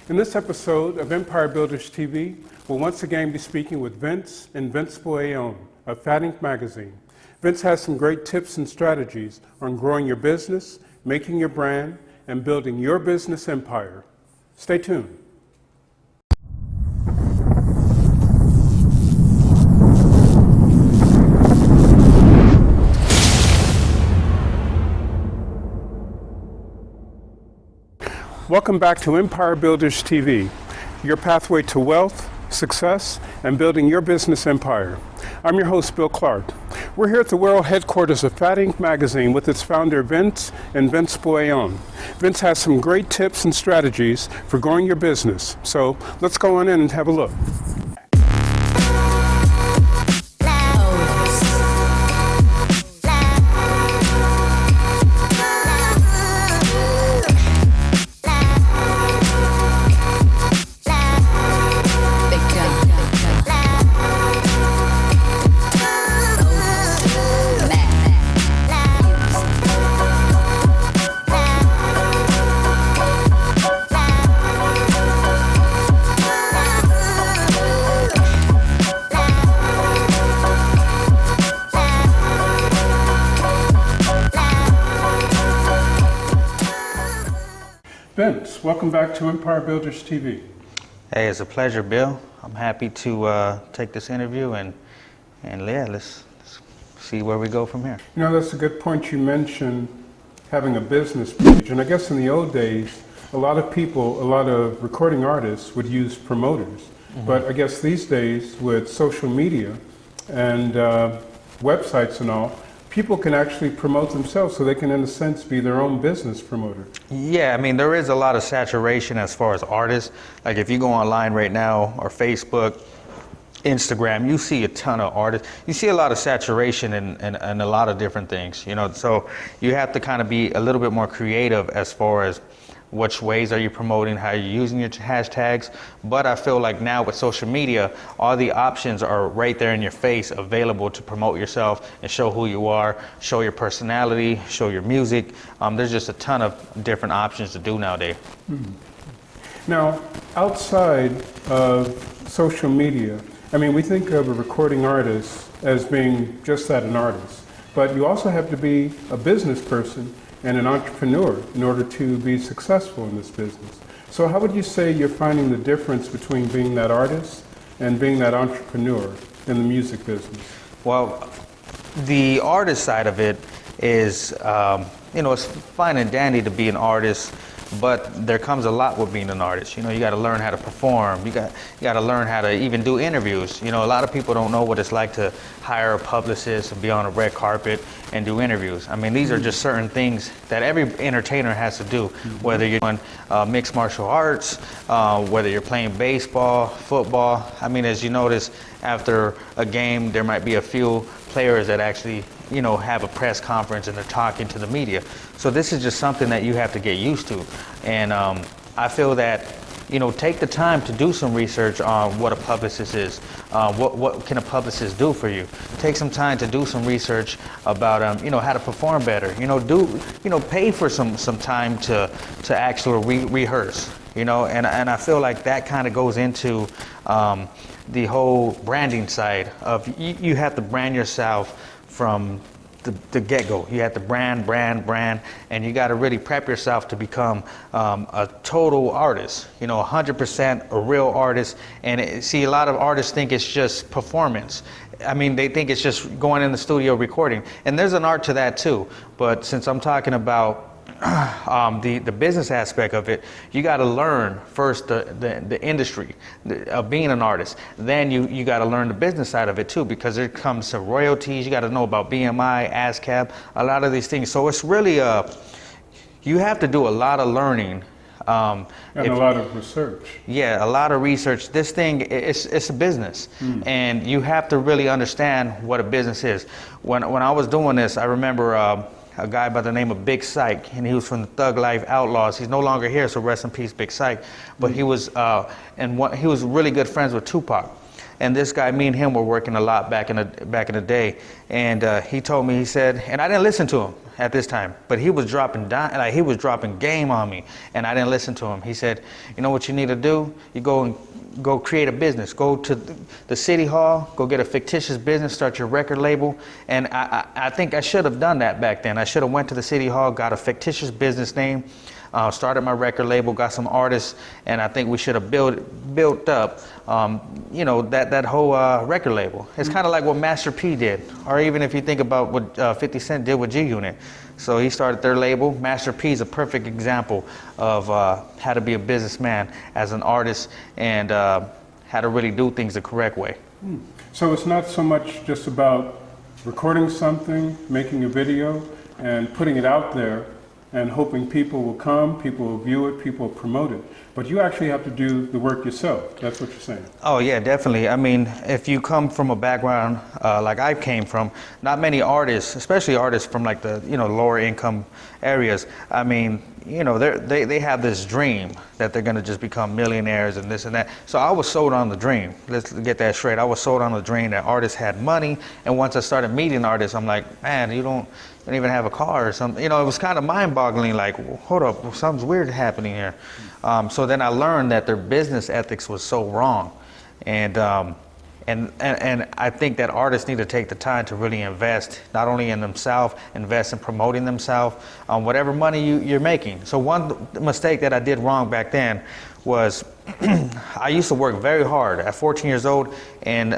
In this episode of Empire Builders TV, we'll once again be speaking with Vince Invincible Ayon of Fat Ink magazine. Vince has some great tips and strategies on growing your business, making your brand, and building your business empire. Stay tuned. Welcome back to Empire Builders TV, your pathway to wealth, success, and building your business empire. I'm your host, Bill Clark. We're here at the world headquarters of Fat Ink magazine with its founder, Vince Invincible Ayon. Vince has some great tips and strategies for growing your business. So let's go on in and have a look. Vince, welcome back to Empire Builders TV. Hey, it's a pleasure, Bill. I'm happy to take this interview and let's see where we go from here. You know, that's a good point. You mentioned having a business page, and I guess in the old days, a lot of recording artists would use promoters. Mm-hmm. But I guess these days, with social media and websites and all, people can actually promote themselves, so they can, in a sense, be their own business promoter. Yeah, I mean, there is a lot of saturation as far as artists. Like if you go online right now, or Facebook, Instagram, you see a ton of artists. You see a lot of saturation in a lot of different things, you know, so you have to kind of be a little bit more creative as far as which ways are you promoting, how you're using your hashtags. But I feel like now with social media, all the options are right there in your face, available to promote yourself and show who you are, show your personality, show your music. There's just a ton of different options to do nowadays. Mm-hmm. Now, outside of social media, I mean, we think of a recording artist as being just that, an artist. But you also have to be a business person and an entrepreneur in order to be successful in this business. So how would you say you're finding the difference between being that artist and being that entrepreneur in the music business? Well, the artist side of it is, it's fine and dandy to be an artist, but there comes a lot with being an artist. You know, you got to learn how to perform. You got to learn how to even do interviews. You know, a lot of people don't know what it's like to hire a publicist and be on a red carpet and do interviews. I mean, these are just certain things that every entertainer has to do, whether you're doing mixed martial arts, whether you're playing baseball, football. I mean, as you notice, after a game, there might be a few players that actually, have a press conference and they're talking to the media. So this is just something that you have to get used to. And I feel that, take the time to do some research on what a publicist is. What can a publicist do for you? Take some time to do some research about, how to perform better. Pay for some time to actually rehearse. And I feel like that kind of goes into the whole branding side of you have to brand yourself from the get-go. You have to brand, and you got to really prep yourself to become a total artist, 100% a real artist. And see, a lot of artists think it's just performance. I mean, they think it's just going in the studio recording, and there's an art to that too. But since I'm talking about the business aspect of it, you got to learn first the industry of being an artist. Then you got to learn the business side of it too, because there comes to royalties. You got to know about BMI, ASCAP, a lot of these things. So it's really you have to do a lot of learning. And a lot of research. Yeah, a lot of research. This thing, it's a business, and you have to really understand what a business is. When I was doing this, I remember a guy by the name of Big Syke, and he was from the Thug Life Outlaws. He's no longer here, so rest in peace, Big Syke. But he was he was really good friends with Tupac. And this guy, me and him were working a lot back in the day. And he told me, he said, and I didn't listen to him. at this time, but he was he was dropping game on me, and I didn't listen to him. He said, you know what you need to do? You go create a business. Go to the city hall, go get a fictitious business, start your record label. And I think I should have done that back then. I should have went to the city hall, got a fictitious business name, started my record label, got some artists, and I think we should have built up, that whole record label. It's kind of like what Master P did, or even if you think about what 50 Cent did with G Unit. So he started their label. Master P is a perfect example of how to be a businessman as an artist and how to really do things the correct way. So it's not so much just about recording something, making a video, and putting it out there and hoping people will come, people will view it, people will promote it. But you actually have to do the work yourself. That's what you're saying. Oh yeah, definitely. I mean, if you come from a background like I came from, not many artists, especially artists from like the lower income areas, I mean, they have this dream that they're going to just become millionaires and this and that. So I was sold on the dream. Let's get that straight. I was sold on the dream that artists had money. And once I started meeting artists, I'm like, man, you don't even have a car or something. It was kind of mind-boggling. Like, well, hold up, something's weird happening here. So then I learned that their business ethics was so wrong, and I think that artists need to take the time to really invest not only in themselves, invest in promoting themselves, whatever money you're making. So one mistake that I did wrong back then was I used to work very hard at 14 years old, and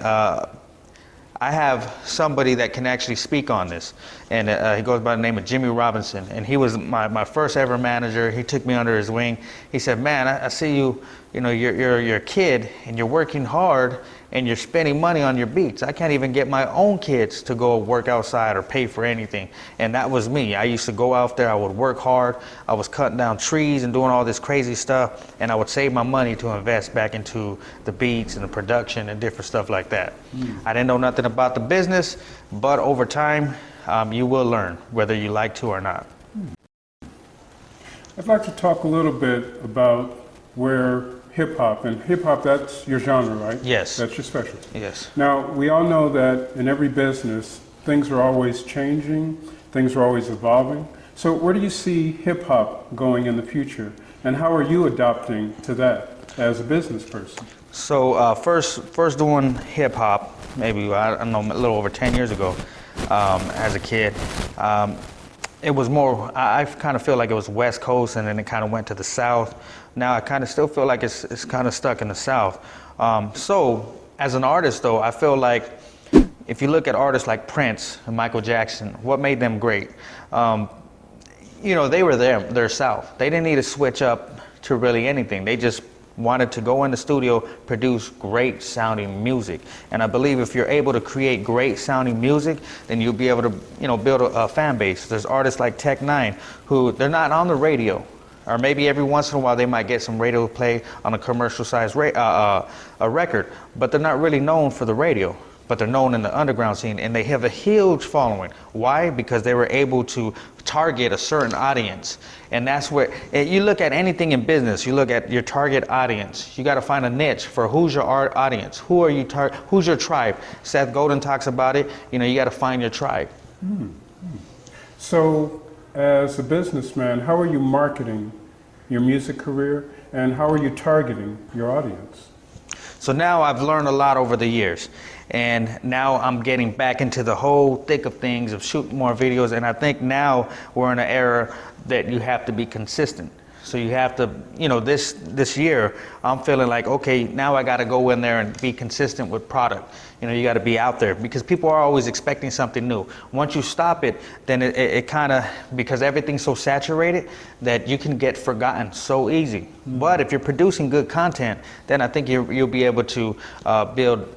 I have somebody that can actually speak on this, and he goes by the name of Jimmy Robinson, and he was my first ever manager. He took me under his wing. He said, man, I see you're a kid and you're working hard and you're spending money on your beats. I can't even get my own kids to go work outside or pay for anything. And that was me. I used to go out there, I would work hard, I was cutting down trees and doing all this crazy stuff, and I would save my money to invest back into the beats and the production and different stuff like that. I didn't know nothing about the business, but over time, you will learn, whether you like to or not. I'd like to talk a little bit about where hip-hop, and hip-hop, that's your genre, right? Yes. That's your specialty. Yes. Now, we all know that in every business, things are always changing, things are always evolving. So where do you see hip-hop going in the future, and how are you adapting to that as a business person? So first doing hip-hop, maybe, I don't know, a little over 10 years ago, as a kid. It was more, I kind of feel like it was West Coast, and then it kind of went to the South. Now I kind of still feel like it's kind of stuck in the South. So as an artist though, I feel like if you look at artists like Prince and Michael Jackson, what made them great? They were they're South. They didn't need to switch up to really anything. They just wanted to go in the studio, produce great sounding music. And I believe if you're able to create great sounding music, then you'll be able to, build a fan base. There's artists like Tech Nine who they're not on the radio, or maybe every once in a while they might get some radio play on a commercial sized a record, but they're not really known for the radio. But they're known in the underground scene, and they have a huge following. Why? Because they were able to target a certain audience. And that's where, you look at anything in business, you look at your target audience. You got to find a niche for who's your audience, who's your tribe. Seth Godin talks about it, you got to find your tribe. So as a businessman, how are you marketing your music career, and how are you targeting your audience? So now I've learned a lot over the years. And now I'm getting back into the whole thick of things of shooting more videos. And I think now we're in an era that you have to be consistent. So you have to, this year, I'm feeling like, okay, now I got to go in there and be consistent with product. You got to be out there because people are always expecting something new. Once you stop it, then it kind of, because everything's so saturated that you can get forgotten so easy. But if you're producing good content, then I think you'll be able to build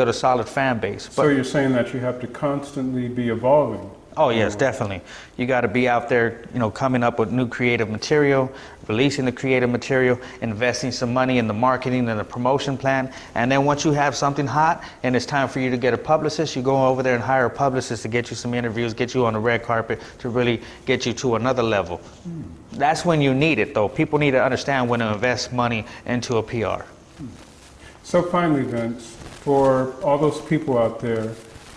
a solid fan base. So you're saying that you have to constantly be evolving? Oh yes, definitely. You got to be out there, coming up with new creative material, releasing the creative material, investing some money in the marketing and the promotion plan. And then once you have something hot and it's time for you to get a publicist, you go over there and hire a publicist to get you some interviews, get you on the red carpet to really get you to another level. That's when you need it though. People need to understand when to invest money into a PR. So finally, Vince, for all those people out there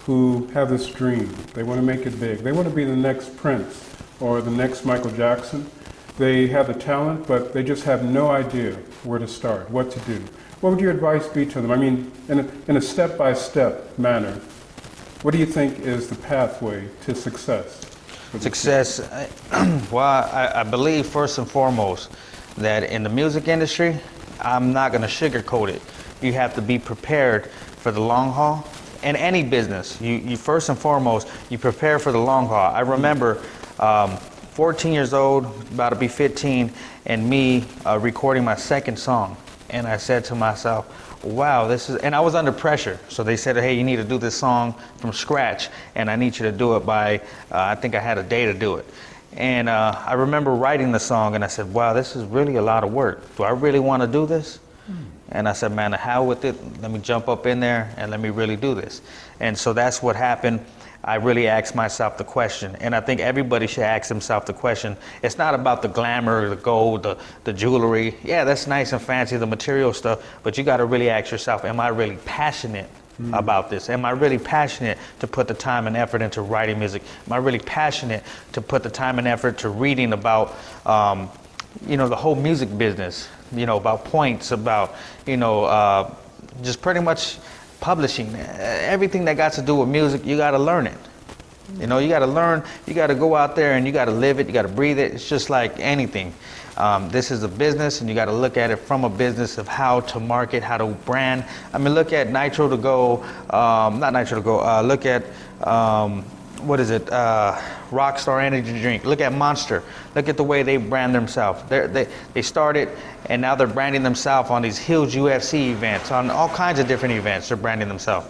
who have this dream, they want to make it big, they want to be the next Prince, or the next Michael Jackson. They have the talent, but they just have no idea where to start, what to do. What would your advice be to them? I mean, in a step-by-step manner, what do you think is the pathway to success? Success, well, I believe first and foremost that in the music industry, I'm not going to sugarcoat it. You have to be prepared for the long haul. In any business, you first and foremost, you prepare for the long haul. I remember 14 years old, about to be 15, and me recording my second song. And I said to myself, wow, this is, and I was under pressure. So they said, hey, you need to do this song from scratch, and I need you to do it by, I think I had a day to do it. And I remember writing the song, and I said, wow, this is really a lot of work. Do I really want to do this? And I said, man, the hell with it. Let me jump up in there and let me really do this. And so that's what happened. I really asked myself the question, and I think everybody should ask themselves the question. It's not about the glamour, the gold, the jewelry. Yeah, that's nice and fancy, the material stuff, but you got to really ask yourself, am I really passionate about this? Am I really passionate to put the time and effort into writing music? Am I really passionate to put the time and effort to reading about, the whole music business, about points, about, just pretty much publishing, everything that got to do with music, you got to learn it. You got to learn, you got to go out there and you got to live it, you got to breathe it. It's just like anything. This is a business, and you got to look at it from a business of how to market, how to brand. I mean, look at Nitro to Go, not Nitro to Go, look at, Rockstar Energy Drink. Look at Monster. Look at the way they brand themselves. They started, and now they're branding themselves on these huge UFC events, on all kinds of different events. They're branding themselves.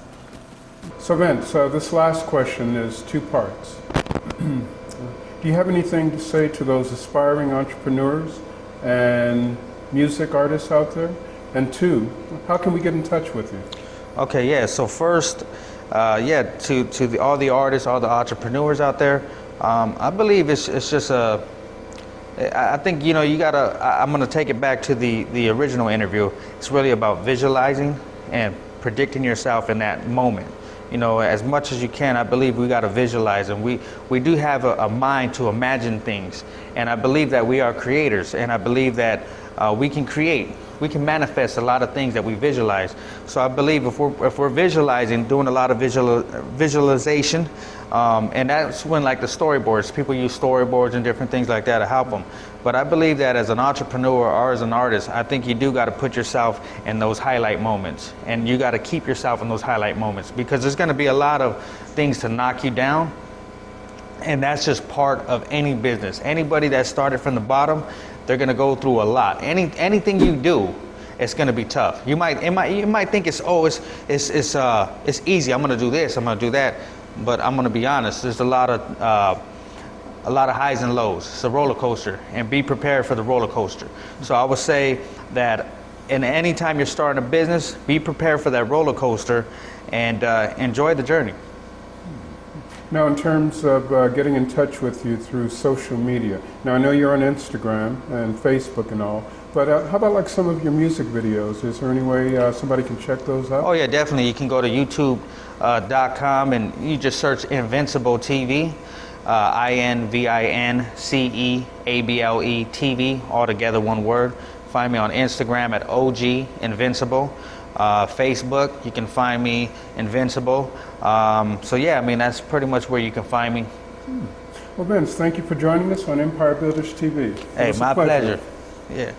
So Vince, this last question is two parts. Do you have anything to say to those aspiring entrepreneurs and music artists out there? And two, how can we get in touch with you? Okay, yeah. So first, to all the artists, all the entrepreneurs out there, I believe it's just I think, you gotta, I'm gonna take it back to the original interview. It's really about visualizing and predicting yourself in that moment. As much as you can, I believe we gotta visualize, and we do have a mind to imagine things. And I believe that we are creators, and I believe that we can create. We can manifest a lot of things that we visualize. So I believe if we're visualizing, doing a lot of visualization, and that's when, like, the storyboards, people use storyboards and different things like that to help them. But I believe that as an entrepreneur or as an artist, I think you do got to put yourself in those highlight moments, and you got to keep yourself in those highlight moments, because there's going to be a lot of things to knock you down. And that's just part of any business. Anybody that started from the bottom, they're gonna go through a lot. Anything you do, it's gonna be tough. You might think it's easy. I'm gonna do this, I'm gonna do that, but I'm gonna be honest. There's a lot of highs and lows. It's a roller coaster, and be prepared for the roller coaster. So I would say that any time you're starting a business, be prepared for that roller coaster, and enjoy the journey. Now, in terms of getting in touch with you through social media, now I know you're on Instagram and Facebook and all, but how about like some of your music videos? Is there any way somebody can check those out? Oh yeah, definitely. You can go to youtube.com and you just search Invincible TV, INVINCEABLE TV, all together one word. Find me on Instagram at OG Invincible. Facebook, you can find me Invincible. So yeah, I mean, that's pretty much where you can find me. Well, Vince, thank you for joining us on Empire Builders TV. Hey, my pleasure. Yeah.